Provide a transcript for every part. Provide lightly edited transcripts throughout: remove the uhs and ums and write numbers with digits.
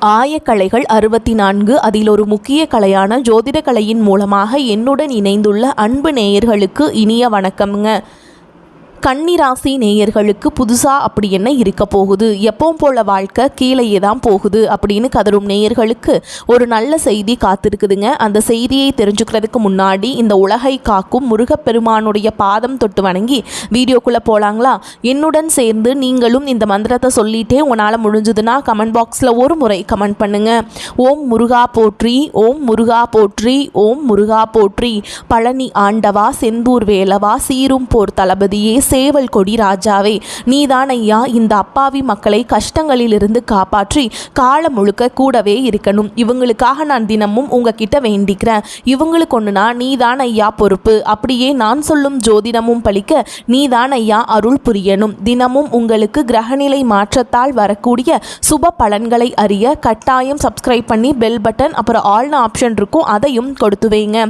ஆயக்கலைகள் 64 அதில் ஒரு முக்கிய கலையான ஜோதிட கலையின் மூலமாக என்னுடன் இணைந்துள்ள அன்பு நேயர்களுக்கு இனிய வணக்கம்ங்க. கன்னிராசி நேயர்களுக்கு புதுசாக அப்படி என்ன இருக்க போகுது, எப்பவும் போல வாழ்க்கை கீழேயே தான் போகுது அப்படின்னு கதரும் நேயர்களுக்கு ஒரு நல்ல செய்தி காத்திருக்குதுங்க. அந்த செய்தியை தெரிஞ்சுக்கிறதுக்கு முன்னாடி இந்த உலகை காக்கும் முருகப்பெருமானுடைய பாதம் தொட்டு வணங்கி வீடியோக்குள்ளே போகலாங்களா? என்னுடன் சேர்ந்து நீங்களும் இந்த மந்திரத்தை சொல்லிட்டே உங்களால் முடிஞ்சதுன்னா கமெண்ட் பாக்ஸில் ஒரு முறை கமெண்ட் பண்ணுங்க. ஓம் முருகா போற்றி, ஓம் முருகா போற்றி, ஓம் முருகா போற்றி. பழனி ஆண்டவா, செந்தூர் வேலவா, சீரும் போர் தளபதியே, சேவல் கொடி ராஜாவே, நீதான் ஐயா இந்த அப்பாவி மக்களை கஷ்டங்களிலிருந்து காப்பாற்றி காலம் முழுக்க கூடவே இருக்கணும். இவங்களுக்காக நான் தினமும் உங்ககிட்ட வேண்டிக்கிறேன். இவங்களுக்கு ஒன்றுனா நீதான் ஐயா பொறுப்பு. அப்படியே நான் சொல்லும் ஜோதிடமும் பலிக்க நீதான் ஐயா அருள் புரியணும். தினமும் உங்களுக்கு கிரகநிலை மாற்றத்தால் வரக்கூடிய சுப பலன்களை அறிய கட்டாயம் சப்ஸ்கிரைப் பண்ணி பெல் பட்டன் அப்புறம் ஆல்னு ஆப்ஷன் இருக்கும், அதையும் கொடுத்து வைங்க.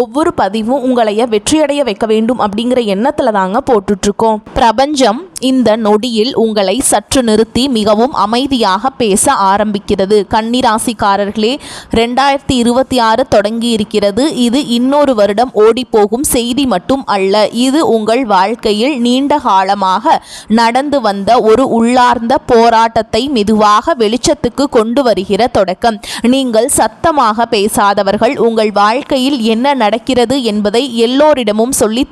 ஒவ்வொரு பதிவும் உங்களைய வெற்றியடைய வைக்க வேண்டும் அப்படிங்கிற எண்ணத்தில் தாங்க போட்டுட்ருக்கோம். பிரபஞ்சம் இந்த நொடியில் உங்களை சற்று நிறுத்தி மிகவும் அமைதியாக பேச ஆரம்பிக்கிறது. கன்னிராசிக்காரர்களே, 2026 தொடங்கி இருக்கிறது. இது இன்னொரு வருடம் ஓடிப்போகும் செய்தி மட்டும் அல்ல. இது உங்கள் வாழ்க்கையில் நீண்ட காலமாக நடந்து வந்த ஒரு உள்ளார்ந்த போராட்டத்தை மெதுவாக வெளிச்சத்துக்கு கொண்டு வருகிற தொடக்கம். நீங்கள் சத்தமாக பேசாதவர்கள், உங்கள் வாழ்க்கையில் என்ன நடக்கிறது என்பதை எல்லோரிடமும் சொல்லி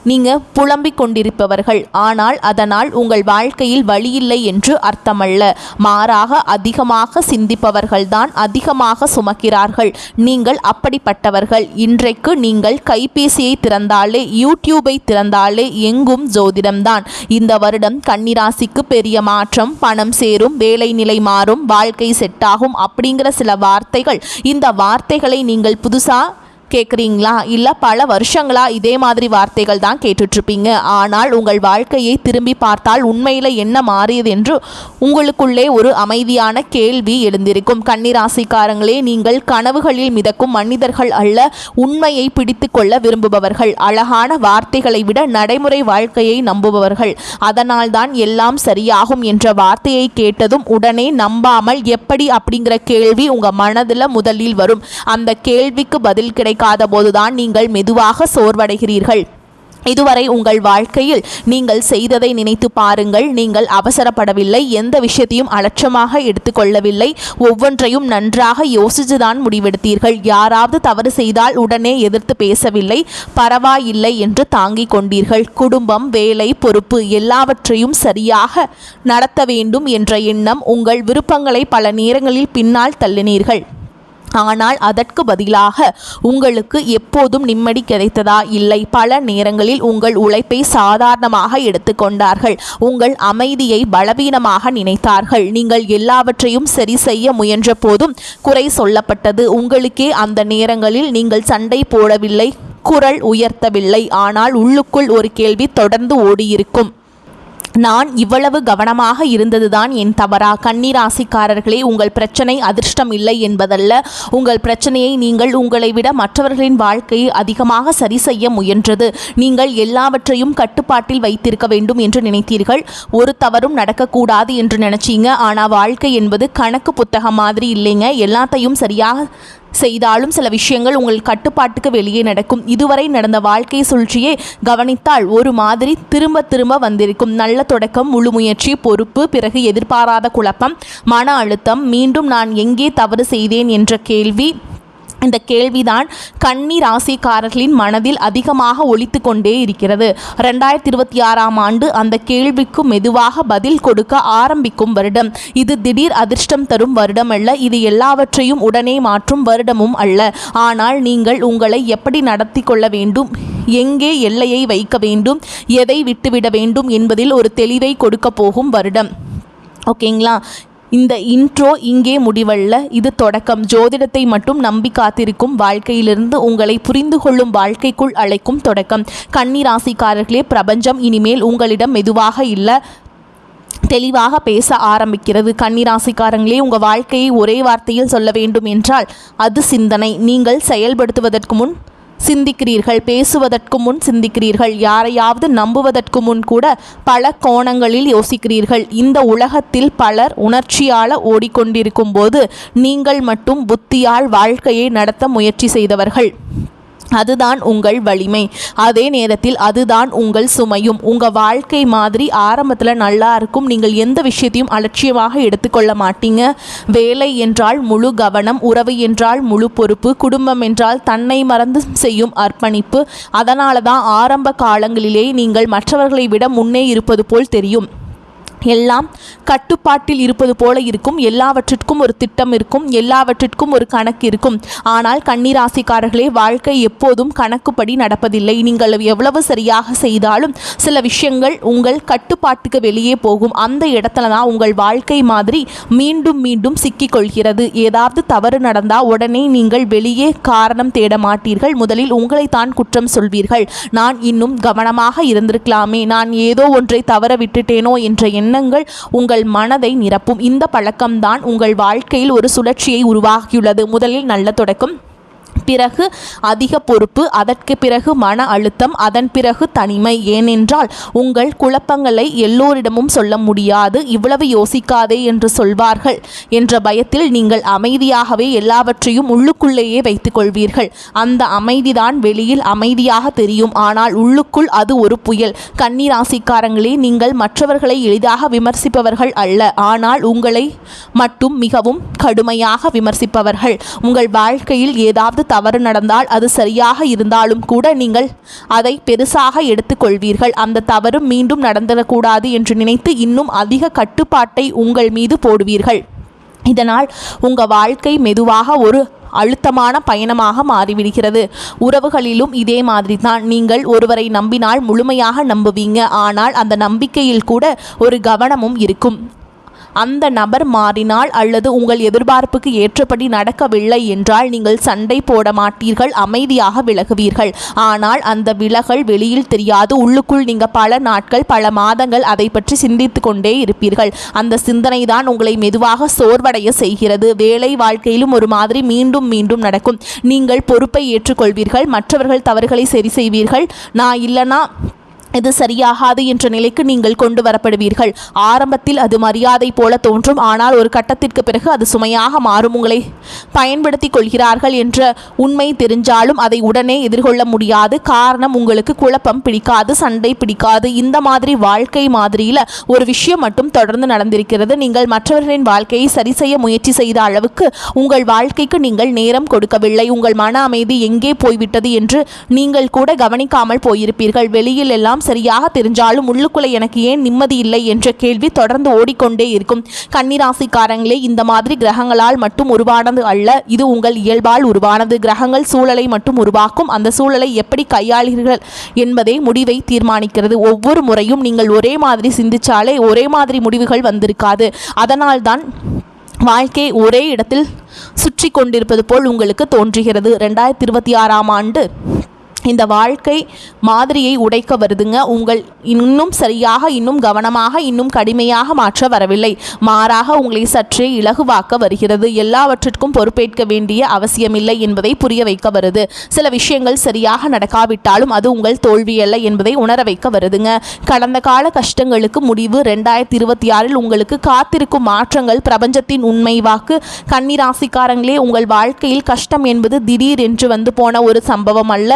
நீங்கள் புலம்பிக் கொண்டிருப்பவர்கள். ஆனால் அதனால் உங்கள் வாழ்க்கையில் வழியில்லை என்று அர்த்தமல்ல. மாறாக அதிகமாக சிந்திப்பவர்கள்தான் அதிகமாக சுமக்கிறார்கள். நீங்கள் அப்படிப்பட்டவர்கள். இன்றைக்கு நீங்கள் கைபேசியை திறந்தாலே, யூடியூபை திறந்தாலே எங்கும் ஜோதிடம்தான். இந்த வருடம் கன்னிராசிக்கு பெரிய மாற்றம், பணம் சேரும், வேலை நிலை மாறும், வாழ்க்கை செட்டாகும் அப்படிங்கிற சில வார்த்தைகள். இந்த வார்த்தைகளை நீங்கள் புதுசாக கேட்குறீங்களா? இல்லை பல வருஷங்களாக இதே மாதிரி வார்த்தைகள் தான் கேட்டுட்ருப்பீங்க. ஆனால் உங்கள் வாழ்க்கையை திரும்பி பார்த்தால் உண்மையில் என்ன மாறியது என்று உங்களுக்குள்ளே ஒரு அமைதியான கேள்வி எழுந்திருக்கும். கன்னிராசிக்காரங்களே, நீங்கள் கனவுகளில் மிதக்கும் மனிதர்கள் அல்ல, உண்மையை பிடித்து கொள்ள விரும்புபவர்கள். அழகான வார்த்தைகளை விட நடைமுறை வாழ்க்கையை நம்புபவர்கள். அதனால்தான் எல்லாம் சரியாகும் என்ற வார்த்தையை கேட்டதும் உடனே நம்பாமல் எப்படி அப்படிங்கிற கேள்வி உங்கள் மனதில் முதலில் வரும். அந்த கேள்விக்கு பதில் கிடைக்காத போதுதான் நீங்கள் மெதுவாக சோர்வடைகிறீர்கள். இதுவரை உங்கள் வாழ்க்கையில் நீங்கள் செய்ததை நினைத்து பாருங்கள். நீங்கள் அவசரப்படவில்லை, எந்த விஷயத்தையும் அலட்சமாக எடுத்துக்கொள்ளவில்லை, ஒவ்வொன்றையும் நன்றாக யோசித்துதான் முடிவெடுத்தீர்கள். யாராவது தவறு செய்தால் உடனே எதிர்த்து பேசவில்லை, பரவாயில்லை என்று தாங்கிக் கொண்டீர்கள். குடும்பம், வேலை, பொறுப்பு எல்லாவற்றையும் சரியாக நடத்த வேண்டும் என்ற எண்ணம் உங்கள் விருப்பங்களை பல நேரங்களில் பின்னால் தள்ளினீர்கள். ஆனால் அதற்கு பதிலாக உங்களுக்கு எப்போதும் நிம்மதி கிடைத்ததா? இல்லை. பல நேரங்களில் உங்கள் உழைப்பை சாதாரணமாக எடுத்துக்கொண்டார்கள். உங்கள் அமைதியை பலவீனமாக நினைத்தார்கள். நீங்கள் எல்லாவற்றையும் சரி செய்ய முயன்ற போதும் குறை சொல்லப்பட்டது. உங்களுக்கே அந்த நேரங்களில் நீங்கள் சண்டை போடவில்லை, குரல் உயர்த்தவில்லை. ஆனால் உள்ளுக்குள் ஒரு கேள்வி தொடர்ந்து ஓடியிருக்கும். நான் இவ்வளவு கவனமாக இருந்ததுதான் என் தவறா? கன்னிராசிக்காரர்களே, உங்கள் பிரச்சனை அதிர்ஷ்டம் இல்லை என்பதல்ல. உங்கள் பிரச்சனையை நீங்கள் உங்களை விட மற்றவர்களின் வாழ்க்கையை அதிகமாக சரி செய்ய முயன்றது. நீங்கள் எல்லாவற்றையும் கட்டுப்பாட்டில் வைத்திருக்க வேண்டும் என்று நினைத்தீர்கள். ஒரு தவறும் நடக்கக்கூடாது என்று நினைச்சீங்க. ஆனால் வாழ்க்கை என்பது கணக்கு புத்தகம் மாதிரி இல்லைங்க. எல்லாத்தையும் சரியாக செய்தாலும் சில விஷயங்கள் உங்கள் கட்டுப்பாட்டுக்கு வெளியே நடக்கும். இதுவரை நடந்த வாழ்க்கை சூழ்ச்சியை கவனித்தால் ஒரு மாதிரி திரும்ப திரும்ப வந்திருக்கும். நல்ல தொடக்கம், முழு முயற்சி, பொறுப்பு, பிறகு எதிர்பாராத குழப்பம், மன அழுத்தம், மீண்டும் நான் எங்கே தவறு செய்தேன் என்ற கேள்வி. இந்த கேள்விதான் கன்னி ராசிக்காரர்களின் மனதில் அதிகமாக ஒலித்து கொண்டே இருக்கிறது. 2026ஆம் ஆண்டு அந்த கேள்விக்கு மெதுவாக பதில் கொடுக்க ஆரம்பிக்கும் வருடம். இது திடீர் அதிர்ஷ்டம் தரும் வருடம் அல்ல. இது எல்லாவற்றையும் உடனே மாற்றும் வருடமும் அல்ல. ஆனால் நீங்கள் உங்களை எப்படி நடத்தி கொள்ள வேண்டும், எங்கே எல்லையை வைக்க வேண்டும், எதை விட்டுவிட வேண்டும் என்பதில் ஒரு தெளிவை கொடுக்க போகும் வருடம். ஓகேங்களா? இந்த இன்ட்ரோ இங்கே முடிவல்ல, இது தொடக்கம். ஜோதிடத்தை மட்டும் நம்பி காத்திருக்கும் வாழ்க்கையிலிருந்து உங்களை புரிந்து கொள்ளும் வாழ்க்கைக்குள் அழைக்கும் தொடக்கம். கன்னிராசிக்காரர்களே, பிரபஞ்சம் இனிமேல் உங்களிடம் மெதுவாக இல்லை, தெளிவாக பேச ஆரம்பிக்கிறது. கன்னிராசிக்காரங்களே, உங்கள் வாழ்க்கையை ஒரே வார்த்தையில் சொல்ல வேண்டும் என்றால் அது சிந்தனை. நீங்கள் செயல்படுத்துவதற்கு முன் சிந்திக்கிறீர்கள். பேசுவதற்கு முன் சிந்திக்கிறீர்கள். யாரையாவது நம்புவதற்கு முன் கூட பல கோணங்களில் யோசிக்கிறீர்கள். இந்த உலகத்தில் பலர் உணர்ச்சியால் ஓடிக்கொண்டிருக்கும் போது நீங்கள் மட்டும் புத்தியால் வாழ்க்கையை நடத்த முயற்சி செய்தவர்கள். அதுதான் உங்கள் வலிமை. அதே நேரத்தில் அதுதான் உங்கள் சுமையும். உங்கள் வாழ்க்கை மாதிரி ஆரம்பத்தில் நல்லா இருக்கும். நீங்கள் எந்த விஷயத்தையும் அலட்சியமாக எடுத்துக்கொள்ள மாட்டீங்க. வேலை என்றால் முழு கவனம், உறவு என்றால் முழு பொறுப்பு, குடும்பம் என்றால் தன்னை மறந்து செய்யும் அர்ப்பணிப்பு. அதனால தான் ஆரம்ப காலங்களிலே நீங்கள் மற்றவர்களை விட முன்னே இருப்பது போல் தெரியும். எல்லாம் கட்டுப்பாட்டில் இருப்பது போல இருக்கும். எல்லாவற்றிற்கும் ஒரு திட்டம் இருக்கும். எல்லாவற்றிற்கும் ஒரு கணக்கு இருக்கும். ஆனால் கன்னிராசிக்காரர்களே, வாழ்க்கை எப்போதும் கணக்குப்படி நடப்பதில்லை. நீங்கள் எவ்வளவு சரியாக செய்தாலும் சில விஷயங்கள் உங்கள் கட்டுப்பாட்டுக்கு வெளியே போகும். அந்த இடத்துல தான் உங்கள் வாழ்க்கை மாதிரி மீண்டும் மீண்டும் சிக்கிக்கொள்கிறது. ஏதாவது தவறு நடந்தால் உடனே நீங்கள் வெளியே காரணம் தேட மாட்டீர்கள். முதலில் உங்களைத்தான் குற்றம் சொல்வீர்கள். நான் இன்னும் கவனமாக இருந்திருக்கலாமே, நான் ஏதோ ஒன்றை தவற விட்டுட்டேனோ என்ற எண்ணங்கள் உங்கள் மனதை நிரப்பும். இந்த பழக்கம்தான் உங்கள் வாழ்க்கையில் ஒரு சுழற்சியை உருவாக்கியுள்ளது. முதலில் நல்ல தொடக்கம், பிறகு அதிக பொறுப்பு, அதற்கு பிறகு மன அழுத்தம், அதன் பிறகு தனிமை. ஏனென்றால் உங்கள் குழப்பங்களை எல்லோரிடமும் சொல்ல முடியாது. இவ்வளவு யோசிக்காதே என்று சொல்வார்கள் என்ற பயத்தில் நீங்கள் அமைதியாகவே எல்லாவற்றையும் உள்ளுக்குள்ளேயே வைத்துக் கொள்வீர்கள். அந்த அமைதிதான் வெளியில் அமைதியாக தெரியும். ஆனால் உள்ளுக்குள் அது ஒரு புயல். கன்னிராசிக்காரங்களே, நீங்கள் மற்றவர்களை எளிதாக விமர்சிப்பவர்கள் அல்ல. ஆனால் உங்களை மட்டும் மிகவும் கடுமையாக விமர்சிப்பவர்கள். உங்கள் வாழ்க்கையில் ஏதாவது தவறு நடந்தால் அது சரியாக இருந்தாலும் கூட நீங்கள் அதை பெருசாக எடுத்துக்கொள்வீர்கள். அந்த தவறு மீண்டும் நடந்துடக்கூடாது என்று நினைத்து இன்னும் அதிக கட்டுப்பாட்டை உங்கள் மீது போடுவீர்கள். இதனால் உங்கள் வாழ்க்கை மெதுவாக ஒரு அழுத்தமான பயணமாக மாறிவிடுகிறது. உறவுகளிலும் இதே மாதிரி தான். நீங்கள் ஒருவரை நம்பினால் முழுமையாக நம்புவீங்க. ஆனால் அந்த நம்பிக்கையில் கூட ஒரு கவனமும் இருக்கும். அந்த நபர் மாறினால் அல்லது உங்கள் எதிர்பார்ப்புக்கு ஏற்றபடி நடக்கவில்லை என்றால் நீங்கள் சண்டை போட மாட்டீர்கள், அமைதியாக விலகுவீர்கள். ஆனால் அந்த விலகல் வெளியில் தெரியாது. உள்ளுக்குள் நீங்கள் பல நாட்கள், பல மாதங்கள் அதை பற்றி சிந்தித்து கொண்டே இருப்பீர்கள். அந்த சிந்தனை தான் உங்களை மெதுவாக சோர்வடைய செய்கிறது. வேலை வாழ்க்கையிலும் ஒரு மாதிரி மீண்டும் மீண்டும் நடக்கும். நீங்கள் பொறுப்பை ஏற்றுக்கொள்வீர்கள். மற்றவர்கள் தவறுகளை சரி செய்வீர்கள். நான் இல்லைனா இது சரியாகாது என்ற நிலைக்கு நீங்கள் கொண்டு வரப்படுவீர்கள். ஆரம்பத்தில் அது மரியாதை போல தோன்றும். ஆனால் ஒரு கட்டத்திற்கு பிறகு அது சுமையாக மாறும். உங்களை பயன்படுத்தி கொள்கிறார்கள் என்ற உண்மை தெரிஞ்சாலும் அதை உடனே எதிர்கொள்ள முடியாது. காரணம், உங்களுக்கு குழப்பம் பிடிக்காது, சண்டை பிடிக்காது. இந்த மாதிரி வாழ்க்கை மாதிரியில் ஒரு விஷயம் மட்டும் தொடர்ந்து நடந்திருக்கிறது. நீங்கள் மற்றவர்களின் வாழ்க்கையை சரி செய்ய முயற்சி செய்த அளவுக்கு உங்கள் வாழ்க்கைக்கு நீங்கள் நேரம் கொடுக்கவில்லை. உங்கள் மன அமைதி எங்கே போய்விட்டது என்று நீங்கள் கூட கவனிக்காமல் போயிருப்பீர்கள். வெளியில் எல்லாம் சரியாக தெரிஞ்சாலும் உள்ளுக்குள்ளே எனக்கு ஏன் நிம்மதி இல்லை என்ற கேள்வி தொடர்ந்து ஓடிக்கொண்டே இருக்கும். கன்னிராசிக்காரங்களே, இந்த மாதிரி கிரகங்களால் மட்டும் உருவானது அல்ல. இது உங்கள் இயல்பால் உருவானது. கிரகங்கள் சூழலை மட்டும் உருவாக்கும். அந்த சூழலை எப்படி கையாளுகிறீர்கள் என்பதே முடிவை தீர்மானிக்கிறது. ஒவ்வொரு முறையும் நீங்கள் ஒரே மாதிரி சிந்திச்சாலே ஒரே மாதிரி முடிவுகள் வந்திருக்காது. அதனால்தான் வாழ்க்கை ஒரே இடத்தில் சுற்றி கொண்டிருப்பது போல் உங்களுக்கு தோன்றுகிறது. 2026ஆம் ஆண்டு இந்த வாழ்க்கை மாதிரியை உடைக்க வருதுங்க. உங்கள் இன்னும் சரியாக, இன்னும் கவனமாக, இன்னும் கடுமையாக மாற்ற வரவில்லை. மாறாக உங்களை சற்றே இலகுவாக்க வருகிறது. எல்லாவற்றிற்கும் பொறுப்பேற்க வேண்டிய அவசியமில்லை என்பதை புரிய வைக்க வருது. சில விஷயங்கள் சரியாக நடக்காவிட்டாலும் அது உங்கள் தோல்வியல்ல என்பதை உணர வைக்க வருதுங்க. கடந்த கால கஷ்டங்களுக்கு முடிவு. 2026இல் உங்களுக்கு காத்திருக்கும் மாற்றங்கள். பிரபஞ்சத்தின் உண்மை வாக்கு. கன்னிராசிக்காரங்களே, உங்கள் வாழ்க்கையில் கஷ்டம் என்பது திடீர் என்று வந்து போன ஒரு சம்பவம் அல்ல.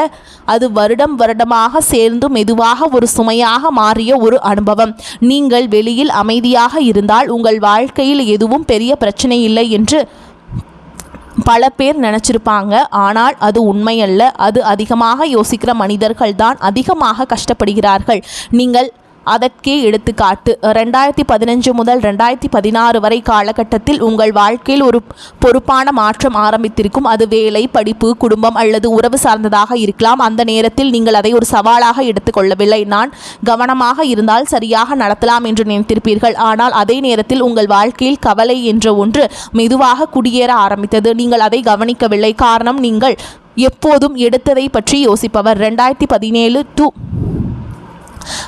அது வருடம் வருடமாக சேர்ந்து மெதுவாக ஒரு சுமையாக மாறிய ஒரு அனுபவம். நீங்கள் வெளியில் அமைதியாக இருந்தால் உங்கள் வாழ்க்கையில் எதுவும் பெரிய பிரச்சனை இல்லை என்று பல பேர் நினச்சிருப்பாங்க. ஆனால் அது உண்மையல்ல. அது அதிகமாக யோசிக்கிற மனிதர்கள் தான் அதிகமாக கஷ்டப்படுகிறார்கள். நீங்கள் அதற்கே எடுத்துக்காட்டு. 2015 முதல் 2016 வரை காலகட்டத்தில் உங்கள் வாழ்க்கையில் ஒரு பொறுப்பான மாற்றம் ஆரம்பித்திருக்கும். அது வேலை, படிப்பு, குடும்பம் அல்லது உறவு சார்ந்ததாக இருக்கலாம். அந்த நேரத்தில் நீங்கள் அதை ஒரு சவாலாக எடுத்துக்கொள்ளவில்லை. நான் கவனமாக இருந்தால் சரியாக நடத்தலாம் என்று நினைத்திருப்பீர்கள். ஆனால் அதே நேரத்தில் உங்கள் வாழ்க்கையில் கவலை என்ற ஒன்று மெதுவாக குடியேற ஆரம்பித்தது. நீங்கள் அதை கவனிக்கவில்லை. காரணம், நீங்கள் எப்போதும் எடுத்ததை பற்றி யோசிப்பவர். 2017 to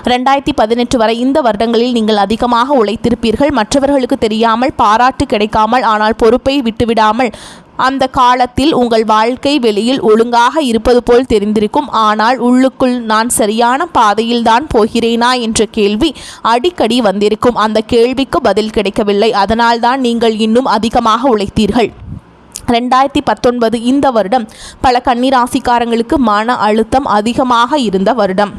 2018 வரை இந்த வருடங்களில் நீங்கள் அதிகமாக உழைத்திருப்பீர்கள். மற்றவர்களுக்கு தெரியாமல், பாராட்டு கிடைக்காமல், ஆனால் பொறுப்பை விட்டுவிடாமல் அந்த காலத்தில் உங்கள் வாழ்க்கை வெளியில் ஒழுங்காக இருப்பது போல் தெரிந்திருக்கும். ஆனால் உள்ளுக்குள் நான் சரியான பாதையில்தான் போகிறேனா என்ற கேள்வி அடிக்கடி வந்திருக்கும். அந்த கேள்விக்கு பதில் கிடைக்கவில்லை. அதனால்தான் நீங்கள் இன்னும் அதிகமாக உழைத்தீர்கள். 2019 இந்த வருடம் பல கன்னிராசிக்காரங்களுக்கு மன அழுத்தம் அதிகமாக இருந்த வருடம்.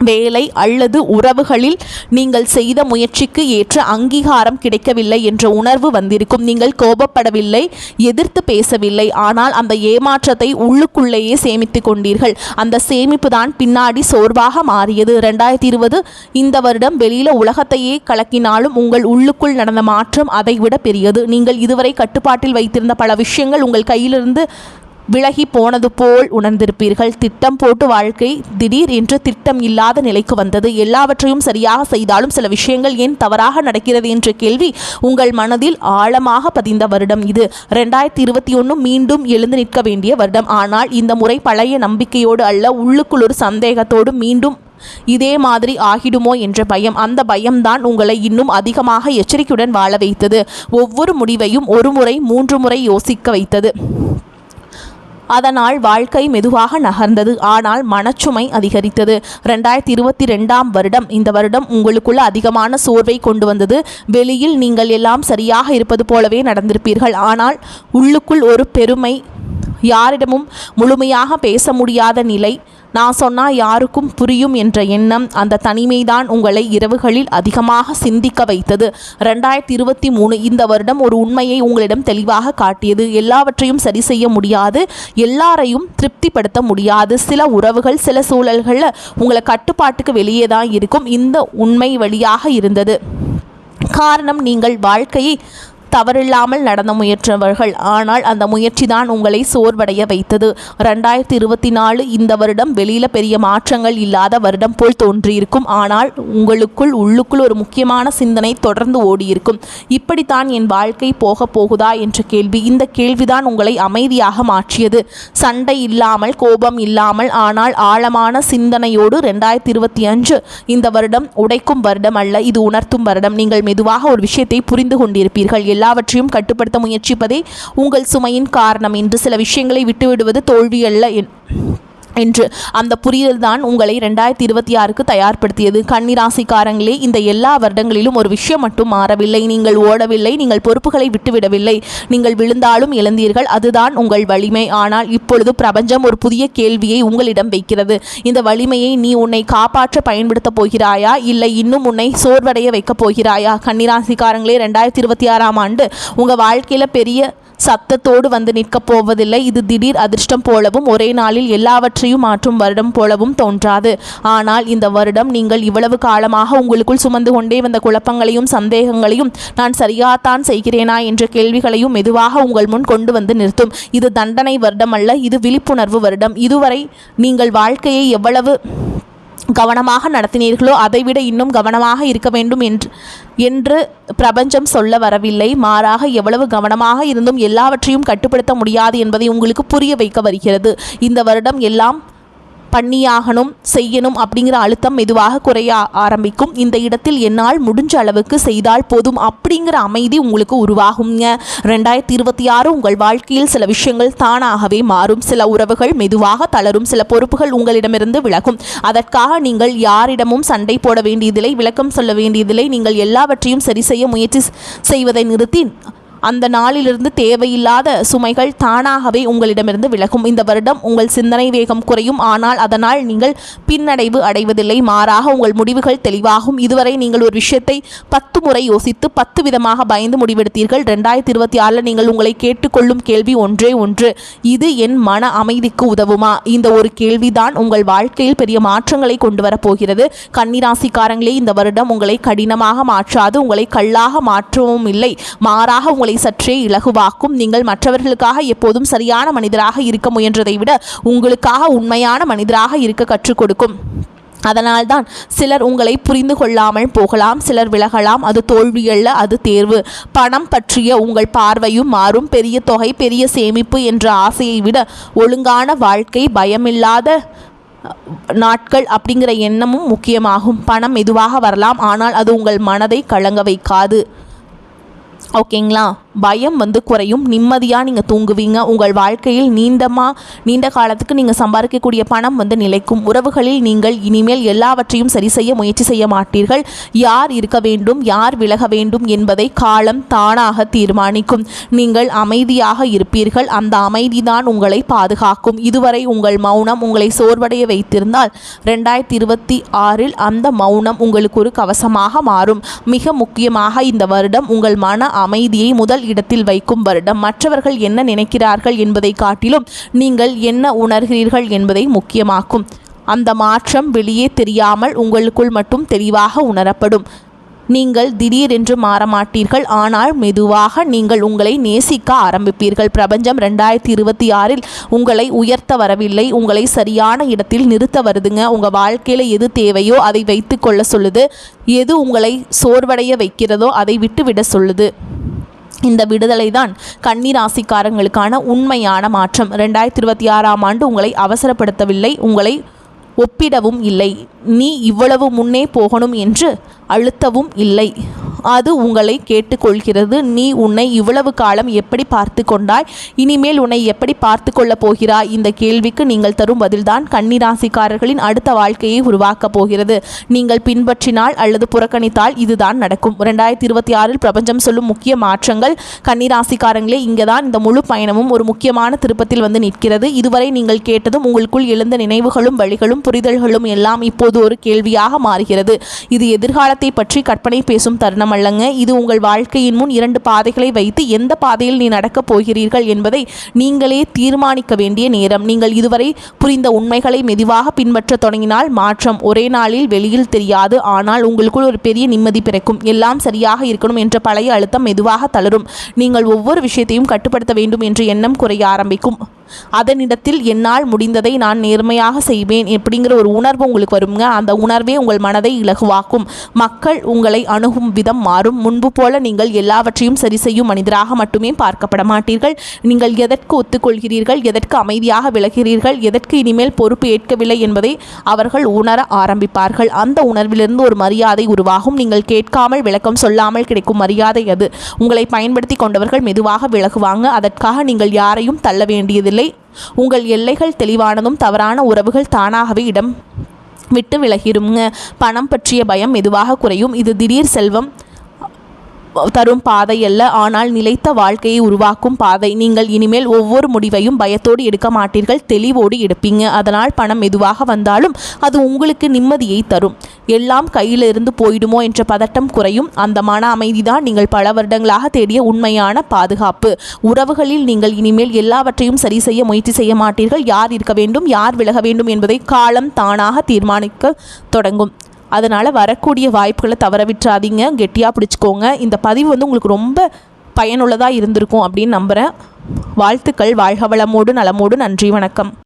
வேலை அல்லது உறவுகளில் நீங்கள் செய்த முயற்சிக்கு ஏற்ற அங்கீகாரம் கிடைக்கவில்லை என்ற உணர்வு வந்திருக்கும். நீங்கள் கோபப்படவில்லை, எதிர்த்து பேசவில்லை, ஆனால் அந்த ஏமாற்றத்தை உள்ளுக்குள்ளேயே சேமித்து கொண்டீர்கள். அந்த சேமிப்பு தான் பின்னாடி சோர்வாக மாறியது. 2020 இந்த வருடம் வெளியில உலகத்தையே கலக்கினாலும் உங்கள் உள்ளுக்குள் நடந்த மாற்றம் அதைவிட பெரியது. நீங்கள் இதுவரை கட்டுப்பாட்டில் வைத்திருந்த பல விஷயங்கள் உங்கள் கையிலிருந்து விலகி போனது போல் உணர்ந்திருப்பீர்கள். திட்டம் போட்டு வாழ்க்கை திடீர் என்று திட்டம் இல்லாத நிலைக்கு வந்தது. எல்லாவற்றையும் சரியாக செய்தாலும் சில விஷயங்கள் ஏன் தவறாக நடக்கிறது என்ற கேள்வி உங்கள் மனதில் ஆழமாக பதிந்த வருடம் இது. 2021 மீண்டும் எழுந்து நிற்க வேண்டிய வருடம். ஆனால் இந்த முறை பழைய நம்பிக்கையோடு அல்ல, உள்ளுக்குள் ஒரு சந்தேகத்தோடு மீண்டும் இதே மாதிரி ஆகிடுமோ என்ற பயம். அந்த பயம்தான் உங்களை இன்னும் அதிகமாக எச்சரிக்கையுடன் வாழ வைத்தது. ஒவ்வொரு முடிவையும் ஒரு முறை 3 முறை யோசிக்க வைத்தது. அதனால் வாழ்க்கை மெதுவாக நகர்ந்தது, ஆனால் மனச்சுமை அதிகரித்தது. 2022 வருடம் இந்த வருடம் உங்களுக்குள்ள அதிகமான சோர்வை கொண்டு வந்தது. வெளியில் நீங்கள் எல்லாம் சரியாக இருப்பது போலவே நடந்திருப்பீர்கள். ஆனால் உள்ளுக்குள் ஒரு பெருமை, யாரிடமும் முழுமையாக பேச முடியாத நிலை, நான் சொன்னால் யாருக்கும் புரியும் என்ற எண்ணம், அந்த தனிமைதான் உங்களை இரவுகளில் அதிகமாக சிந்திக்க வைத்தது. 2023 இந்த வருடம் ஒரு உண்மையை உங்களிடம் தெளிவாக காட்டியது. எல்லாவற்றையும் சரி செய்ய முடியாது, எல்லாரையும் திருப்திப்படுத்த முடியாது. சில உறவுகள் சில சூழல்களில் உங்களை கட்டுப்பாட்டுக்கு வெளியே தான் இருக்கும். இந்த உண்மை வழியாக இருந்தது. காரணம், நீங்கள் வாழ்க்கையை தவறில்லாமல் நடந்த முயற்றவர்கள். ஆனால் அந்த முயற்சி தான் உங்களை சோர்வடைய வைத்தது. 2024 இந்த வருடம் வெளியில் பெரிய மாற்றங்கள் இல்லாத வருடம் போல் தோன்றியிருக்கும். ஆனால் உள்ளுக்குள் ஒரு முக்கியமான சிந்தனை தொடர்ந்து ஓடியிருக்கும். இப்படித்தான் என் வாழ்க்கை போகுதா என்ற கேள்வி. இந்த கேள்விதான் உங்களை அமைதியாக மாற்றியது. சண்டை இல்லாமல், கோபம் இல்லாமல், ஆனால் ஆழமான சிந்தனையோடு. 2025 இந்த வருடம் உடைக்கும் வருடம் அல்ல, இது உணர்த்தும் வருடம். நீங்கள் மெதுவாக ஒரு விஷயத்தை புரிந்து கொண்டிருப்பீர்கள். எல்லாவற்றையும் கட்டுப்படுத்த முயற்சிப்பதே உங்கள் சுமையின் காரணம் என்று. சில விஷயங்களை விட்டுவிடுவது தோல்வி அல்ல என்று. அந்த புரிதல் தான் உங்களை 2026க்கு தயார்படுத்தியது. கன்னிராசிக்காரங்களே, இந்த எல்லா வருடங்களிலும் ஒரு விஷயம் மட்டும் மாறவில்லை. நீங்கள் ஓடவில்லை, நீங்கள் பொறுப்புகளை விட்டுவிடவில்லை. நீங்கள் விழுந்தாலும் இழந்தீர்கள், அதுதான் உங்கள் வலிமை. ஆனால் இப்பொழுது பிரபஞ்சம் ஒரு புதிய கேள்வியை உங்களிடம் வைக்கிறது. இந்த வலிமையை நீ உன்னை காப்பாற்ற பயன்படுத்த போகிறாயா, இல்லை இன்னும் உன்னை சோர்வடைய வைக்கப் போகிறாயா? கன்னிராசிக்காரங்களே, 2026ஆம் ஆண்டு உங்கள் வாழ்க்கையில் பெரிய சத்தத்தோடு வந்து நிற்கப் போவதில்லை. இது திடீர் அதிர்ஷ்டம் போலவும் ஒரே நாளில் எல்லாவற்றையும் மாற்றும் வருடம் போலவும் தோன்றாது. ஆனால் இந்த வருடம் நீங்கள் இவ்வளவு காலமாக உங்களுக்குள் சுமந்து கொண்டே வந்த குழப்பங்களையும் சந்தேகங்களையும், நான் சரியாத்தான் செய்கிறேனா என்ற கேள்விகளையும் மெதுவாக உங்கள் முன் கொண்டு வந்து நிறுத்தும். இது தண்டனை வருடம் அல்ல, இது விழிப்புணர்வு வருடம். இதுவரை நீங்கள் வாழ்க்கையை எவ்வளவு கவனமாக நடத்தினீர்களோ அதைவிட இன்னும் கவனமாக இருக்க வேண்டும் என்று பிரபஞ்சம் சொல்ல வரவில்லை. மாறாக, எவ்வளவு கவனமாக இருந்தும் எல்லாவற்றையும் கட்டுப்படுத்த முடியாது என்பதை உங்களுக்கு புரிய வைக்க வருகிறது. இந்த வருடம் எல்லாம் பண்ணியாகணும், செய்யணும் அப்படிங்கிற அழுத்தம் மெதுவாக குறைய ஆரம்பிக்கும். இந்த இடத்தில் என்னால் முடிஞ்ச அளவுக்கு செய்தால் போதும் அப்படிங்கிற அமைதி உங்களுக்கு உருவாகுங்க. 2026 உங்கள் வாழ்க்கையில் சில விஷயங்கள் தானாகவே மாறும். சில உறவுகள் மெதுவாக தளரும், சில பொறுப்புகள் உங்களிடமிருந்து விலகும். அதற்காக நீங்கள் யாரிடமும் சண்டை போட வேண்டியதில்லை, விளக்கம் சொல்ல வேண்டியதில்லை. நீங்கள் எல்லாவற்றையும் சரி செய்ய முயற்சி செய்வதை நிறுத்தி அந்த நாளிலிருந்து தேவையில்லாத சுமைகள் தானாகவே உங்களிடமிருந்து விலகும். இந்த வருடம் உங்கள் சிந்தனை வேகம் குறையும், ஆனால் அதனால் நீங்கள் பின்னடைவு அடைவதில்லை. மாறாக உங்கள் முடிவுகள் தெளிவாகும். இதுவரை நீங்கள் ஒரு விஷயத்தை 10 முறை யோசித்து 10 விதமாக பயந்து முடிவெடுத்தீர்கள். 2026 நீங்கள் உங்களை கேட்டுக்கொள்ளும் கேள்வி ஒன்றே ஒன்று: இது என் மன அமைதிக்கு உதவுமா? இந்த ஒரு கேள்விதான் உங்கள் வாழ்க்கையில் பெரிய மாற்றங்களை கொண்டு வரப்போகிறது. கன்னிராசிக்காரங்களே, இந்த வருடம் உங்களை கடினமாக மாற்றாது, உங்களை கல்லாக மாற்றவும் இல்லை. மாறாக உங்களை சற்றே இலகுவாக்கும். நீங்கள் மற்றவர்களுக்காக எப்போதும் சரியான மனிதராக இருக்க முயன்றதை விட உங்களுக்காக உண்மையான மனிதராக இருக்க கற்றுக் கொடுக்கும். அதனால்தான் சிலர் உங்களை புரிந்து கொள்ளாமல் போகலாம், சிலர் விலகலாம். அது தோல்வியல்ல, அது தேர்வு. பணம் பற்றிய உங்கள் பார்வையும் மாறும். பெரிய தொகை, பெரிய சேமிப்பு என்ற ஆசையை விட ஒழுங்கான வாழ்க்கை, பயமில்லாத நாட்கள் அப்படிங்கிற எண்ணமும் முக்கியமாகும். பணம் மெதுவாக வரலாம், ஆனால் அது உங்கள் மனதை கலங்க வைக்காது. ஓகேங்களா? பயம் குறையும். நிம்மதியாக நீங்கள் தூங்குவீங்க. உங்கள் வாழ்க்கையில் நீண்ட காலத்துக்கு நீங்கள் சம்பாதிக்கக்கூடிய பணம் நிலைக்கும். உறவுகளில் நீங்கள் இனிமேல் எல்லாவற்றையும் சரி செய்ய முயற்சி செய்ய மாட்டீர்கள். யார் இருக்க வேண்டும், யார் விலக வேண்டும் என்பதை காலம் தானாக தீர்மானிக்கும். நீங்கள் அமைதியாக இருப்பீர்கள். அந்த அமைதிதான் உங்களை பாதுகாக்கும். இதுவரை உங்கள் மௌனம் உங்களை சோர்வடைய வைத்திருந்தால் 2026 அந்த மௌனம் உங்களுக்கு ஒரு கவசமாக மாறும். மிக முக்கியமாக இந்த வருடம் உங்கள் மன அமைதியை முதல் இடத்தில் வைக்கும் வருடம். மற்றவர்கள் என்ன நினைக்கிறார்கள் என்பதை காட்டிலும் நீங்கள் என்ன உணர்கிறீர்கள் என்பதை முக்கியமாக்கும். அந்த மாற்றம் வெளியே தெரியாமல் உங்களுக்குள் மட்டும் தெளிவாக உணரப்படும். நீங்கள் திடீரென்று மாற மாட்டீர்கள். ஆனால் மெதுவாக நீங்கள் உங்களை நேசிக்க ஆரம்பிப்பீர்கள். பிரபஞ்சம் 2026 உங்களை உயர்த்த வரவில்லை, உங்களை சரியான இடத்தில் நிறுத்த வருதுங்க. உங்கள் வாழ்க்கையில் எது தேவையோ அதை வைத்து கொள்ள சொல்லுது. எது உங்களை சோர்வடைய வைக்கிறதோ அதை விட்டுவிட சொல்லுது. இந்த விடுதலை தான் கன்னி ராசிக்காரங்களுக்கான உண்மையான மாற்றம். 2026 ஆண்டு உங்களை அவசரப்படுத்தவில்லை, உங்களை ஒப்பிடவும் இல்லை. நீ இவ்வளவு முன்னே போகணும் என்று அழுத்தவும் இல்லை. அது உங்களை கேட்டுக்கொள்கிறது. நீ உன்னை இவ்வளவு காலம் எப்படி பார்த்து கொண்டாய், இனிமேல் உன்னை எப்படி பார்த்து கொள்ளப் போகிறாய்? இந்த கேள்விக்கு நீங்கள் தரும் பதில்தான் கன்னிராசிக்காரர்களின் அடுத்த வாழ்க்கையை உருவாக்கப் போகிறது. நீங்கள் பின்பற்றினால் அல்லது புறக்கணித்தால் இதுதான் நடக்கும். 2026 பிரபஞ்சம் சொல்லும் முக்கிய மாற்றங்கள். கன்னிராசிக்காரங்களே, இங்கே தான் இந்த முழு பயணமும் ஒரு முக்கியமான திருப்பத்தில் நிற்கிறது. இதுவரை நீங்கள் கேட்டதும் உங்களுக்குள் எழுந்த நினைவுகளும் வழிகளும் புரிதல்களும் எல்லாம் இப்போது ஒரு கேள்வியாக மாறுகிறது. இது எதிர்காலத்தை பற்றி கற்பனை பேசும் தருணம் அல்லங்க. இது உங்கள் வாழ்க்கையின் முன் 2 பாதைகளை வைத்து எந்த பாதையில் நீ நடக்கப் போகிறீர்கள் என்பதை நீங்களே தீர்மானிக்க வேண்டிய நேரம். நீங்கள் இதுவரை புரிந்த உண்மைகளை மெதுவாக பின்பற்ற தொடங்கினால் மாற்றம் ஒரே நாளில் வெளியில் தெரியாது. ஆனால் உங்களுக்குள் ஒரு பெரிய நிம்மதி பிறக்கும். எல்லாம் சரியாக இருக்கணும் என்ற பழைய அழுத்தம் மெதுவாக தளரும். நீங்கள் ஒவ்வொரு விஷயத்தையும் கட்டுப்படுத்த வேண்டும் என்ற எண்ணம் குறைய ஆரம்பிக்கும். அதனிடத்தில் என்னால் முடிந்ததை நான் நேர்மையாக செய்வேன் அப்படிங்கிற ஒரு உணர்வு உங்களுக்கு வருங்க. அந்த உணர்வே உங்கள் மனதை இலகுவாக்கும். மக்கள் உங்களை அணுகும் விதம் மாறும். முன்பு போல நீங்கள் எல்லாவற்றையும் சரி செய்யும் மனிதராக மட்டுமே பார்க்கப்பட மாட்டீர்கள். நீங்கள் எதற்கு ஒத்துக்கொள்கிறீர்கள், எதற்கு அமைதியாக விலகிறீர்கள், எதற்கு இனிமேல் பொறுப்பு ஏற்கவில்லை என்பதை அவர்கள் உணர ஆரம்பிப்பார்கள். அந்த உணர்விலிருந்து ஒரு மரியாதை உருவாகும். நீங்கள் கேட்காமல் விளக்கம் சொல்லாமல் கிடைக்கும் மரியாதை அது. உங்களை பயன்படுத்தி கொண்டவர்கள் மெதுவாக விலகுவாங்க. அதற்காக நீங்கள் யாரையும் தள்ள வேண்டியதில்லை. உங்கள் எல்லைகள் தெளிவானதும் தவறான உறவுகள் தானாகவே இடம் விட்டு விலகிருங்க. பணம் பற்றிய பயம் மெதுவாக குறையும். இது திடீர் செல்வம் தரும் பாதை அல்ல, ஆனால் நிலைத்த வாழ்க்கையை உருவாக்கும் பாதை. நீங்கள் இனிமேல் ஒவ்வொரு முடிவையும் பயத்தோடு எடுக்க மாட்டீர்கள், தெளிவோடு எடுப்பீங்க. அதனால் பணம் மெதுவாக வந்தாலும் அது உங்களுக்கு நிம்மதியை தரும். எல்லாம் கையிலிருந்து போயிடுமோ என்ற பதட்டம் குறையும். அந்த மன அமைதிதான் நீங்கள் பல வருடங்களாக தேடிய உண்மையான பாதுகாப்பு. உறவுகளில் நீங்கள் இனிமேல் எல்லாவற்றையும் சரி செய்ய முயற்சி செய்ய மாட்டீர்கள். யார் இருக்க வேண்டும், யார் விலக வேண்டும் என்பதை காலம் தானாக தீர்மானிக்க தொடங்கும். அதனால் வரக்கூடிய வாய்ப்புகளை தவற விட்டுறாதீங்க, கெட்டியாக பிடிச்சிக்கோங்க. இந்த பதிவு உங்களுக்கு ரொம்ப பயனுள்ளதாக இருந்திருக்கும் அப்படின்னு நம்புகிறேன். வாழ்த்துக்கள். வாழ்க வளமோடு நலமோடு. நன்றி, வணக்கம்.